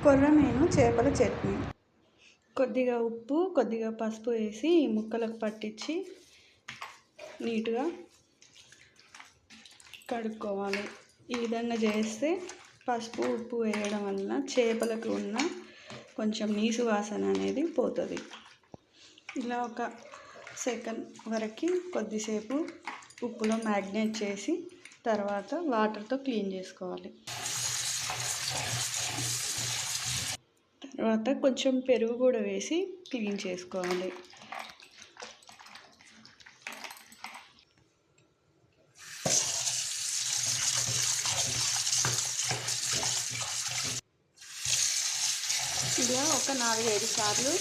కొర్రమీను చేపల చట్నీ. కొద్దిగా ఉప్పు, కొద్దిగా పసుపు వేసి ఈ ముక్కలకు పట్టించి నీట్గా కడుక్కోవాలి. ఈ విధంగా చేస్తే పసుపు, ఉప్పు వేయడం వలన చేపలకు ఉన్న కొంచెం నీసు వాసన అనేది పోతుంది. ఇలా ఒక సెకండ్ వరకు కొద్దిసేపు ఉప్పులో మ్యాగ్నేట్ చేసి తర్వాత వాటర్తో క్లీన్ చేసుకోవాలి. తర్వాత కొంచెం పెరుగు కూడా వేసి క్లీన్ చేసుకోవాలి. ఇలా ఒక 4-5 సార్లు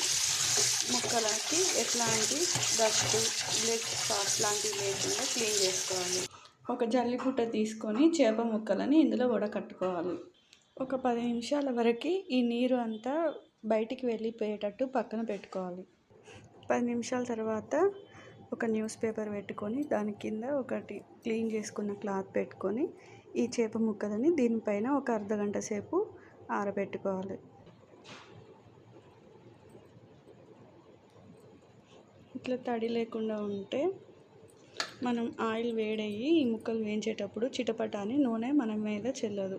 ముక్కలకి ఎట్లాంటి డస్ట్, బ్లడ్ స్పాట్స్ లాంటివి లేకుండా క్లీన్ చేసుకోవాలి. ఒక జల్లిపుట్ట తీసుకొని చేప ముక్కలని ఇందులో వడకట్టుకోవాలి. ఒక 10 నిమిషాల వరకు ఈ నీరు అంతా బయటికి వెళ్ళిపోయేటట్టు పక్కన పెట్టుకోవాలి. 10 నిమిషాల తర్వాత ఒక న్యూస్ పేపర్ పెట్టుకొని దాని కింద ఒకటి క్లీన్ చేసుకున్న క్లాత్ పెట్టుకొని ఈ చేప ముక్కలని దీనిపైన ఒక అర్ధగంట సేపు ఆరబెట్టుకోవాలి. ఇట్లా తడి లేకుండా ఉంటే మనం ఆయిల్ వేడయ్యి ఈ ముక్కలు వేయించేటప్పుడు చిటపటాని నూనె మన మీద చెల్లదు.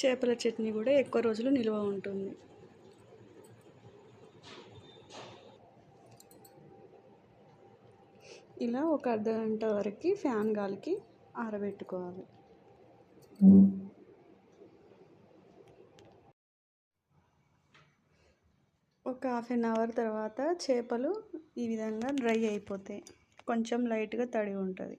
చేపల చట్నీ కూడా ఎక్కువ రోజులు నిల్వ ఉంటుంది. ఇలా ఒక అర్ధగంట వరకు ఫ్యాన్ గాలికి ఆరబెట్టుకోవాలి. ఒక ½ అన్ అవర్ తర్వాత చేపలు ఈ విధంగా డ్రై అయిపోతాయి. కొంచెం లైట్గా తడి ఉంటుంది.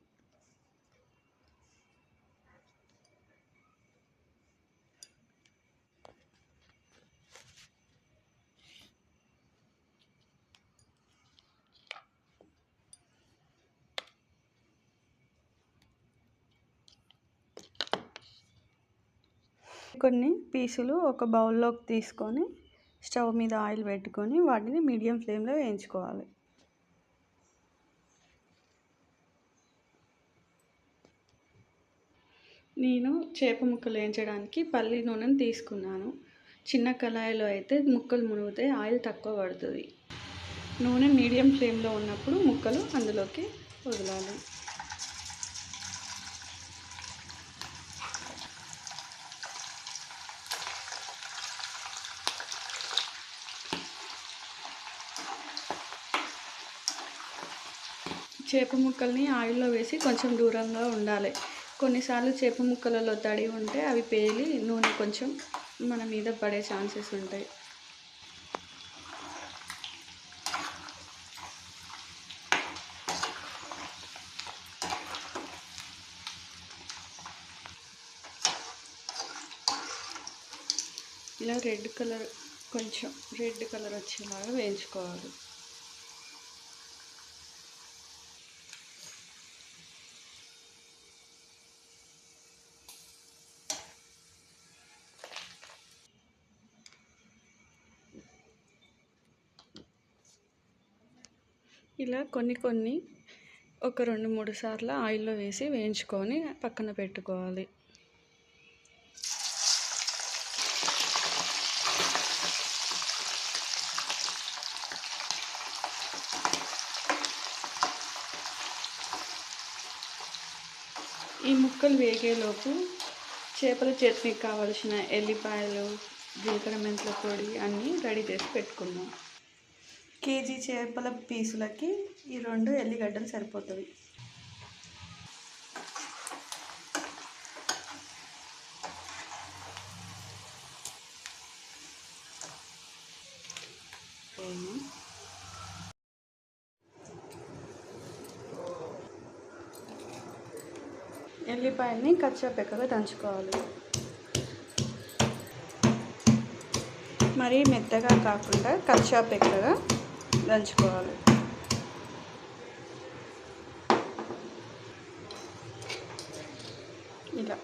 కొన్ని పీసులు ఒక బౌల్లోకి తీసుకొని స్టవ్ మీద ఆయిల్ పెట్టుకొని వాటిని మీడియం ఫ్లేమ్లో వేయించుకోవాలి. నేను చేప ముక్కలు వేయించడానికి పల్లి నూనెను తీసుకున్నాను. చిన్న కళాయిలో అయితే ముక్కలు మునుగుతాయి, ఆయిల్ తక్కువ పడుతుంది. నూనె మీడియం ఫ్లేమ్లో ఉన్నప్పుడు ముక్కలు అందులోకి వదలాలి. చేప ముక్కల్ని ఆయిల్లో వేసి కొంచెం దూరంగా ఉండాలి. కొన్నిసార్లు చేప ముక్కలలో తడి ఉంటే అవి పేలి నూనె కొంచెం మన మీద పడే ఛాన్సెస్ ఉంటాయి. ఇలా కొంచెం రెడ్ కలర్ వచ్చేలాగా వేయించుకోవాలి. ఇలా కొన్ని ఒక 2-3 సార్లు ఆయిల్లో వేసి వేయించుకొని పక్కన పెట్టుకోవాలి. ఈ ముక్కలు వేగేలోపు చేపల చట్నీకి కావలసిన ఎల్లిపాయలు, జీలకర్ర, మెంతుల పొడి అన్నీ రెడీ చేసి పెట్టుకుందాం. కేజీ చేపల పీసులకి ఈ 2 ఎల్లిగడ్డలు సరిపోతుంది. ఎల్లిపాయల్ని కచ్చాపెక్కగా దంచుకోవాలి. మరీ మెత్తగా కాకుండా కచ్చాపెక్కగా దంచుకోవాలి. ఇలా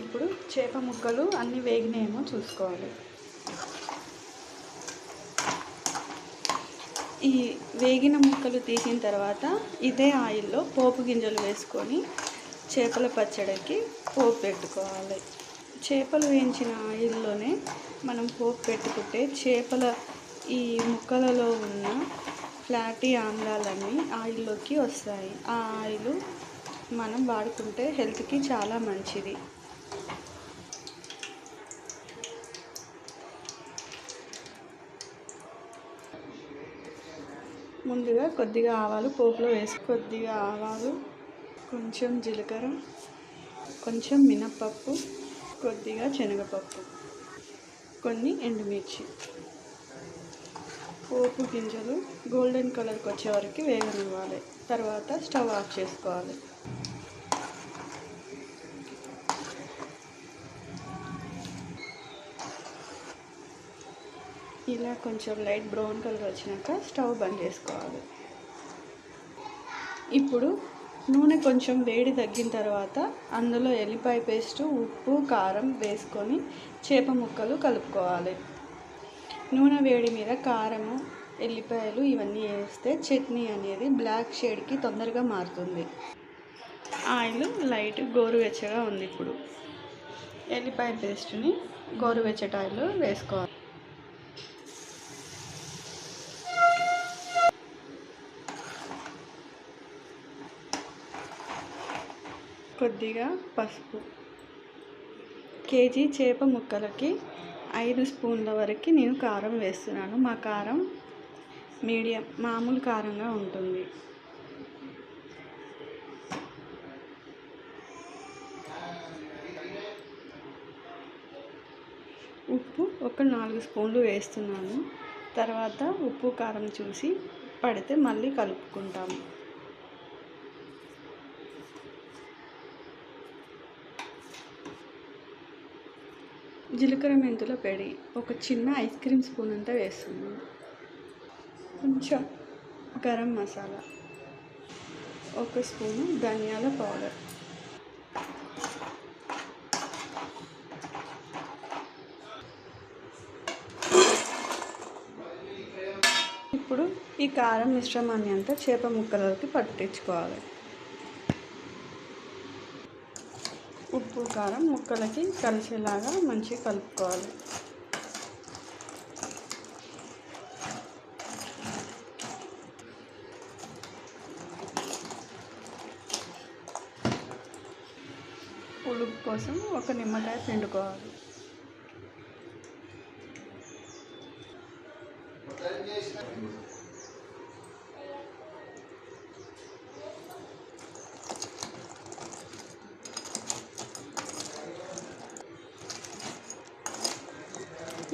ఇప్పుడు చేప ముక్కలు అన్నీ వేగినాయేమో చూసుకోవాలి. ఈ వేగిన ముక్కలు తీసిన తర్వాత ఇదే ఆయిల్లో పోపు గింజలు వేసుకొని చేపల పచ్చడికి పోపు పెట్టుకోవాలి. చేపలు వేయించిన ఆయిల్లోనే మనం పోపు పెట్టుకుంటే చేపల ఈ ముక్కలలో ఉన్న ఫ్లాటీ ఆమ్లాలన్నీ ఆయిల్లోకి వస్తాయి. ఆ ఆయిల్ మనం వాడుకుంటే హెల్త్కి చాలా మంచిది. ముందుగా కొద్దిగా ఆవాలు పోపులో వేసి కొద్దిగా ఆవాలు, కొంచెం జీలకర్ర, కొంచెం మినప్పప్పు, కొద్దిగా శనగపప్పు, కొన్ని ఎండుమిర్చి, పోపు గింజలు గోల్డెన్ కలర్కి వచ్చే వరకు వేగనివ్వాలి. తర్వాత స్టవ్ ఆఫ్ చేసుకోవాలి. ఇలా కొంచెం లైట్ బ్రౌన్ కలర్ వచ్చినాక స్టవ్ బంద్ చేసుకోవాలి. ఇప్పుడు నూనె కొంచెం వేడి తగ్గిన తర్వాత అందులో ఎల్లిపాయ పేస్టు, ఉప్పు, కారం వేసుకొని చేప ముక్కలు కలుపుకోవాలి. నూనె వేడి మీద కారము, ఎల్లిపాయలు ఇవన్నీ వేస్తే చట్నీ అనేది బ్లాక్ షేడ్కి తొందరగా మారుతుంది. ఆయిల్ లైట్ గోరువెచ్చగా ఉంది. ఇప్పుడు ఎల్లిపాయ పేస్ట్ని గోరువెచ్చటి ఆయిల్లో వేసుకోవాలి. కొద్దిగా పసుపు. కేజీ చేప ముక్కలకి 5 స్పూన్ల వరకు నేను కారం వేస్తున్నాను. మా కారం మీడియం మామూలు కారంగా ఉంటుంది. ఉప్పు ఒక 4 స్పూన్లు వేస్తున్నాను. తర్వాత ఉప్పు కారం చూసి పడితే మళ్ళీ కలుపుకుంటాము. జీలకర్ర మెంతుల పొడి ఒక చిన్న ఐస్ క్రీమ్ స్పూన్ అంతా వేస్తున్నాను. కొంచెం గరం మసాలా, ఒక స్పూను ధనియాల పౌడర్, ఇప్పుడు ఈ కారం మిశ్రమాన్ని అంతా చేప ముక్కలకి పట్టించుకోవాలి. ఉప్పు కారం ముక్కలకి కలిసేలాగా మంచిగా కలుపుకోవాలి. పులుపు కోసం ఒక నిమ్మకాయ పిండుకోవాలి.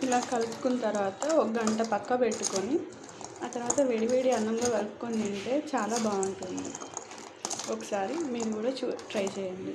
ఇలా కలుపుకున్న తర్వాత ఒక గంట పక్క పెట్టుకొని ఆ తర్వాత వేడివేడి అన్నంలో కలుపుకొని తింటే చాలా బాగుంటుంది. ఒకసారి మీరు కూడా ట్రై చేయండి.